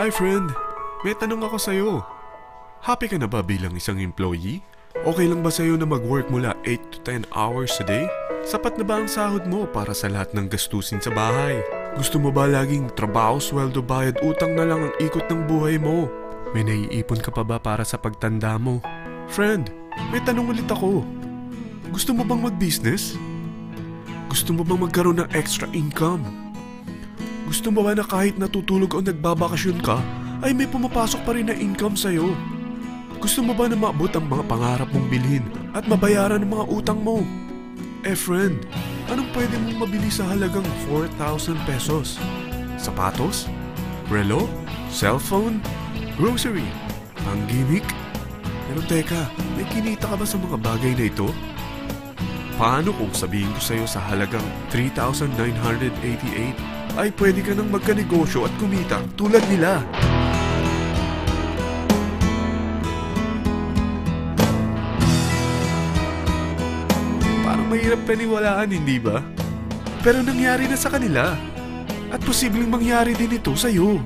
Hi friend, may tanong ako sa'yo. Happy ka na ba bilang isang employee? Okay lang ba sa'yo na mag-work mula 8 to 10 hours a day? Sapat na ba ang sahod mo para sa lahat ng gastusin sa bahay? Gusto mo ba laging trabaho, sweldo, bayad, utang na lang ang ikot ng buhay mo? May naiipon ka pa ba para sa pagtanda mo? Friend, may tanong ulit ako. Gusto mo bang mag-business? Gusto mo bang magkaroon ng extra income? Gusto mo ba na kahit natutulog o nagbabakasyon ka, ay may pumapasok pa rin na income sa'yo? Gusto mo ba na maabot ang mga pangarap mong bilhin at mabayaran ang mga utang mo? Friend, anong pwede mong mabili sa halagang 4,000 pesos? Sapatos? Relo? Cellphone? Grocery? Ang gimmick? Pero teka, may kinita ka ba sa mga bagay na ito? Paano kung sabihin ko sa'yo sa halagang 3,988 ay pwede ka nang magkanegosyo at kumita tulad nila? Mahirap paniwalaan, hindi ba? Pero nangyari na sa kanila. At posibleng mangyari din ito sa'yo.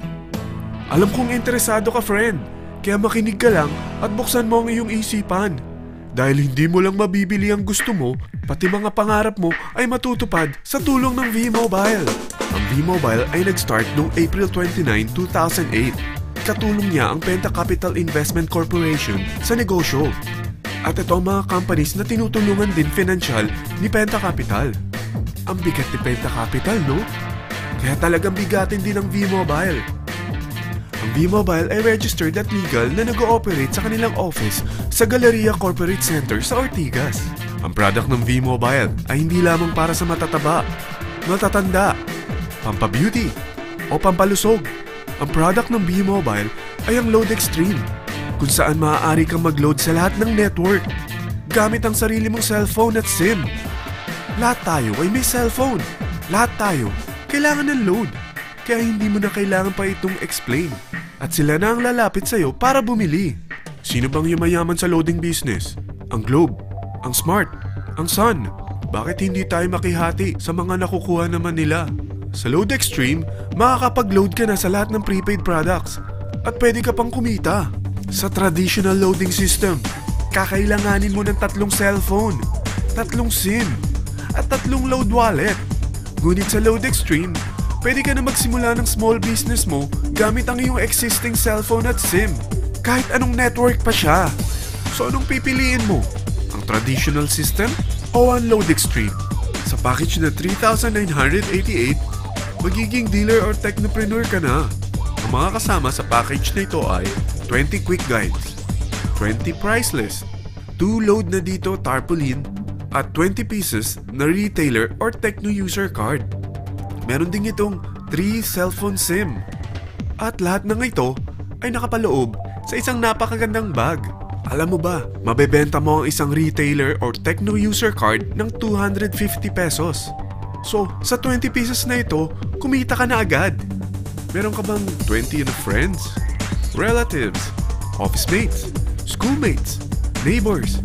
Alam kong interesado ka, friend. Kaya makinig ka lang at buksan mo ang iyong isipan. Dahil hindi mo lang mabibili ang gusto mo, pati mga pangarap mo ay matutupad sa tulong ng V-Mobile. Ang V-Mobile ay nag-start noong April 29, 2008. Katulong niya ang Penta Capital Investment Corporation sa negosyo. At ito ang mga companies na tinutulungan din financial ni Penta Capital. Ang bigat ni Penta Capital, no? Kaya talagang bigatin din ang V-Mobile. Ang V-Mobile ay registered at legal na nag-ooperate sa kanilang office sa Galleria Corporate Center sa Ortigas. Ang product ng V-Mobile ay hindi lamang para sa matataba, matatanda, pampabeauty, o pampalusog. Ang product ng V-Mobile ay ang Load Extreme, kung saan maaari kang mag-load sa lahat ng network gamit ang sarili mong cellphone at SIM. Lahat tayo ay may cellphone. Lahat tayo kailangan ng load. Kaya hindi mo na kailangan pa itong explain. At sila na ang lalapit sa'yo para bumili. Sino bang yumayaman sa loading business? Ang Globe, ang Smart, ang Sun. Bakit hindi tayo makihati sa mga nakukuha naman nila? Sa Load Extreme, makakapag-load ka na sa lahat ng prepaid products. At pwede ka pang kumita. Sa traditional loading system, kakailanganin mo ng 3 cellphone, 3 SIM, at 3 load wallet. Ngunit sa Load Extreme, pwede ka na magsimula ng small business mo gamit ang iyong existing cellphone at SIM. Kahit anong network pa siya. So anong pipiliin mo? Ang traditional system o ang Load Extreme? Sa package na 3,988, magiging dealer or technopreneur ka na. Ang mga kasama sa package na ito ay 20 quick guides, 20 price list, 2 load na dito tarpaulin, at 20 pieces na retailer or techno user card. Meron din itong 3 cellphone SIM. At lahat ng ito ay nakapaloob sa isang napakagandang bag. Alam mo ba, mabebenta mo ang isang retailer or techno user card ng 250 pesos. So, sa 20 pieces na ito, kumita ka na agad. Meron ka bang 20 na friends, relatives, office mates, schoolmates, neighbors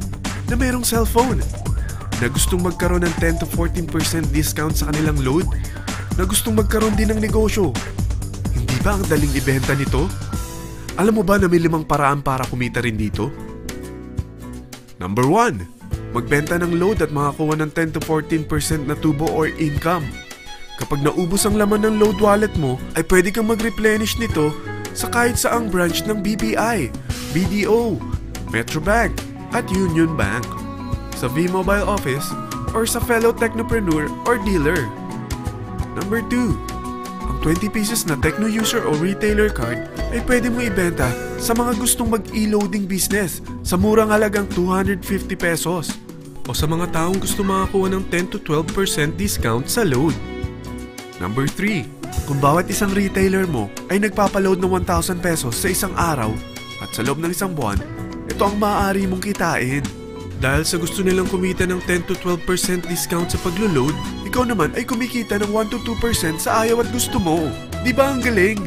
na merong cellphone, na gustong magkaroon ng 10 to 14% discount sa kanilang load, na gustong magkaroon din ng negosyo? Hindi ba ang daling ibenta nito? Alam mo ba na may 5 paraan para kumita rin dito? Number 1, magbenta ng load at makakuha ng 10 to 14% na tubo or income. Kapag naubos ang laman ng load wallet mo, ay pwede kang mag-replenish nito sa kahit saang branch ng BPI, BDO, Metrobank, at Union Bank, sa V-Mobile office, or sa fellow technopreneur or dealer. Number 2, ang 20 pieces na techno user o retailer card ay pwede mo ibenta sa mga gustong mag-e-loading business sa murang halagang 250 pesos o sa mga taong gusto makakuha ng 10 to 12% discount sa load. Number 3, kung bawat isang retailer mo ay nagpapaload ng 1,000 pesos sa isang araw at sa loob ng isang buwan, ito ang maaari mong kitain. Dahil sa gusto nilang kumita ng 10 to 12% discount sa paglo-load, ikaw naman ay kumikita ng 1 to 2% sa ayaw at gusto mo. Di ba ang galing?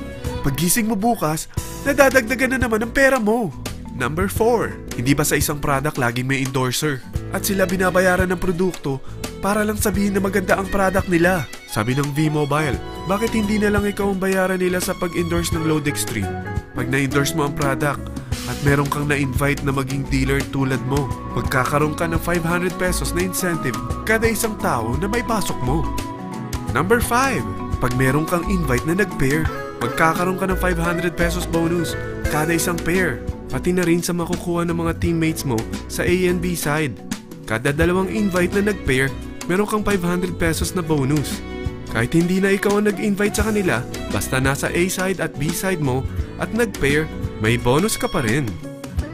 Paggising mo bukas, nadadagdagan na naman ang pera mo. Number 4, hindi ba sa isang product laging may endorser? At sila binabayaran ng produkto para lang sabihin na maganda ang product nila. Sabi ng V-Mobile, bakit hindi na lang ikaw ang bayaran nila sa pag-endorse ng Load Extreme? Pag na-endorse mo ang product at meron kang na-invite na maging dealer tulad mo, magkakaroon ka ng 500 pesos na incentive kada isang tao na may pasok mo. Number 5. Pag meron kang invite na nag-pair, magkakaroon ka ng 500 pesos bonus kada isang pair. Pati na rin sa makukuha ng mga teammates mo sa A and B side. Kada dalawang invite na nag-pair, meron kang 500 pesos na bonus. Kahit hindi na ikaw ang nag-invite sa kanila, basta nasa A side at B side mo at nag-pair, may bonus ka pa rin.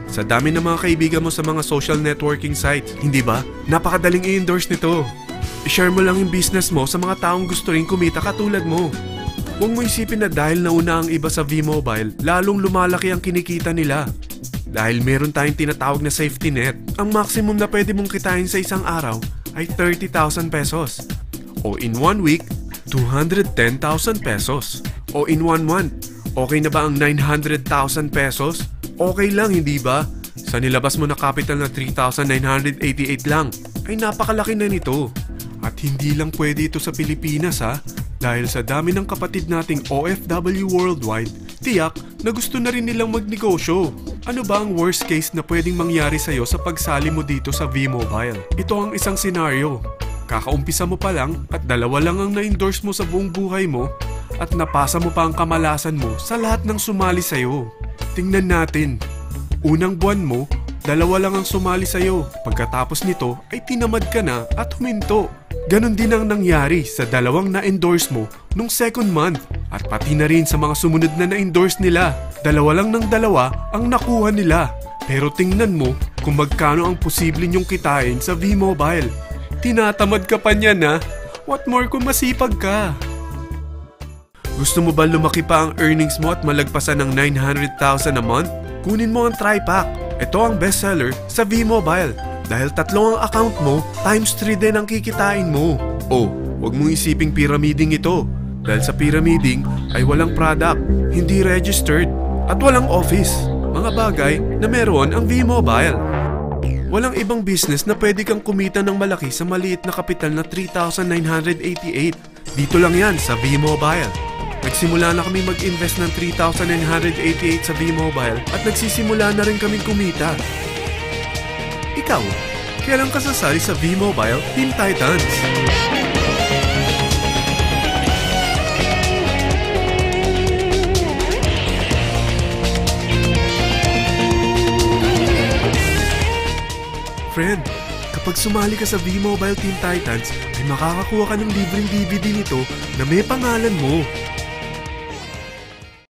Sa dami ng mga kaibigan mo sa mga social networking sites, hindi ba? Napakadaling i-endorse nito. I-share mo lang yung business mo sa mga taong gusto rin kumita katulad mo. Huwag mo isipin na dahil nauna ang iba sa V-Mobile, lalong lumalaki ang kinikita nila. Dahil meron tayong tinatawag na safety net, ang maximum na pwede mong kitain sa isang araw ay 30,000 pesos. O in 1 week, 210,000 pesos. O in 1 month, okay na ba ang 900,000 pesos? Okay lang, hindi ba? Sa nilabas mo na capital na 3,988 lang, ay napakalaki na nito. At hindi lang pwede ito sa Pilipinas ha, dahil sa dami ng kapatid nating OFW worldwide, tiyak na gusto na rin nilang magnegosyo. Ano ba ang worst case na pwedeng mangyari sa'yo sa pagsali mo dito sa V-Mobile? Ito ang isang senaryo. Kakaumpisa mo pa lang at 2 lang ang na-endorse mo sa buong buhay mo at napasa mo pa ang kamalasan mo sa lahat ng sumali sa'yo. Tingnan natin. Unang buwan mo, 2 lang ang sumali sa'yo. Pagkatapos nito ay tinamad ka na at huminto. Ganon din ang nangyari sa 2 na-endorse mo nung second month at pati na rin sa mga sumunod na na-endorse nila. 2 lang ng 2 ang nakuha nila. Pero tingnan mo kung magkano ang posible nyong kitain sa V-Mobile. Tinatamad ka pa niyan ha? What more kung masipag ka? Gusto mo ba lumaki pa ang earnings mo at malagpasan ng 900,000 a month? Kunin mo ang TriPack. Ito ang bestseller sa V-Mobile. Dahil 3 ang account mo, times 3 din ang kikitain mo. Oh, huwag mong isiping pyramiding ito. Dahil sa pyramiding ay walang product, hindi registered, at walang office. Mga bagay na meron ang V-Mobile. Walang ibang business na pwede kang kumita ng malaki sa maliit na kapital na 3,988. Dito lang yan sa V-Mobile. Nagsimula na kami mag-invest ng 3,988 sa V-Mobile at nagsisimula na rin kaming kumita. Ikaw, kailan ka sasali sa V-Mobile Team Titans? Friend, kapag sumali ka sa V-Mobile Team Titans, ay makakakuha ka ng libreng DVD nito na may pangalan mo.